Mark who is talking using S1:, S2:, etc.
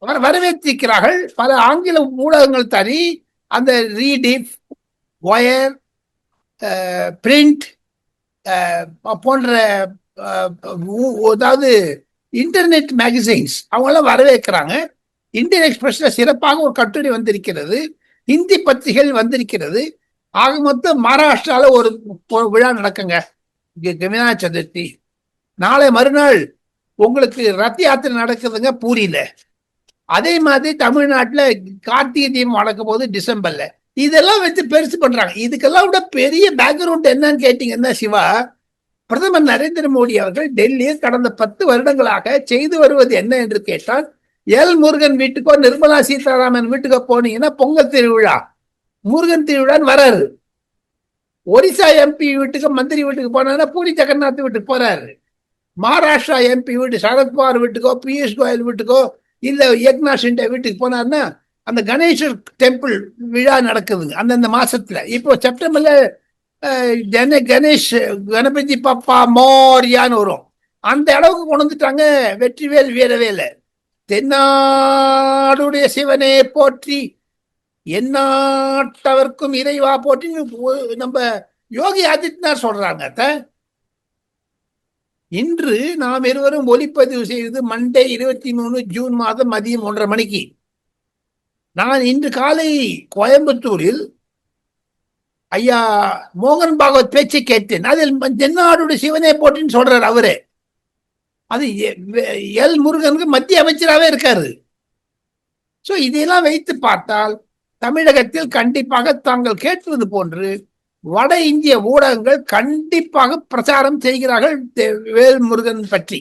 S1: வரவேற்றிருக்கிறார்கள். பல ஆங்கில ஊடகங்கள் தனி அந்த ரீடிஃப், ஒயர், பிரிண்ட் போன்ற அதாவது இன்டர்நெட் மேகசைன்ஸ் அவங்களாம் வரவேற்கிறாங்க. இந்தியன் எக்ஸ்பிரஸ்ல சிறப்பாக ஒரு கட்டுரை வந்திருக்கிறது, ஹிந்தி பத்திரிகைகள் வந்திருக்கிறது. ஆக மொத்தம் மகாராஷ்டிரால ஒரு விழா நடக்குங்க, விநாயகர் சதுர்த்தி. நாளை மறுநாள் உங்களுக்கு ரத்த யாத்திரை நடக்குதுங்க பூரியில. அதே மாதிரி தமிழ்நாட்டுல கார்த்திகை தீபம் நடக்கும் போது டிசம்பர்ல. இதெல்லாம் வச்சு பெருசு பண்றாங்க. இதுக்கெல்லாம் விட பெரிய பேக்ரவுண்ட் என்னன்னு கேட்டீங்கன்னா சிவா, பிரதமர் நரேந்திர மோடி அவர்கள் டெல்லியில் கடந்த 10 வருடங்களாக செய்து வருவது என்ன என்று கேட்டால், எல் முருகன் வீட்டுக்கோ நிர்மலா சீதாராமன் வீட்டுக்கோ போனீங்கன்னா பொங்கல் திருவிழா, முருகன் திருவிழான்னு வராரு. ஒரிசா எம்பி வீட்டுக்கு மந்திரி வீட்டுக்கு போனா பூரி ஜெகநாத் வீட்டுக்கு போறாரு. மகாராஷ்டிரா எம்பி வீட்டு சரத்பவார் வீட்டுக்கோ பியூஷ் கோயல் வீட்டுக்கோ இல்ல ஏக்நாத் ஷிண்டே வீட்டுக்கு போனார்னா அந்த கணேசர் டெம்பிள் விழா நடக்குதுங்க அந்தந்த மாசத்துல. இப்போ செப்டம்பர்ல கணேஷ் கணபதி பப்பா மோரியான்னு வரும். அந்த அளவுக்கு கொண்டு வந்துட்டாங்க. வெற்றிவேல் வீரவேல. தென்னாடுடைய சிவனே போற்றி, எந்நாட்டவர்க்கும் இறைவா போற்றி நம்ம யோகி ஆதித்யநாத் சொல்றாங்க. இன்று நாம் இருவரும் ஒலிப்பதிவு செய்தது மண்டே 23 ஜூன் மாதம் மதியம் 1:30 மணிக்கு. நான் இன்று காலை கோயம்புத்தூரில் ஐயா மோகன் பாகவத் பேச்சை கேட்டேன். அதில் தென்னாடுடைய சிவனே போட்டின்னு சொல்றாரு அவரு. அது எல் முருகனுக்கு மத்திய அமைச்சராகவே இருக்காரு. சோ இதையெல்லாம் வைத்து பார்த்தால் தமிழகத்தில் கண்டிப்பாக தாங்கள் கேட்பது போன்று வட இந்திய ஊடகங்கள் கண்டிப்பாக பிரச்சாரம் செய்கிறார்கள் வேல்முருகன் பற்றி.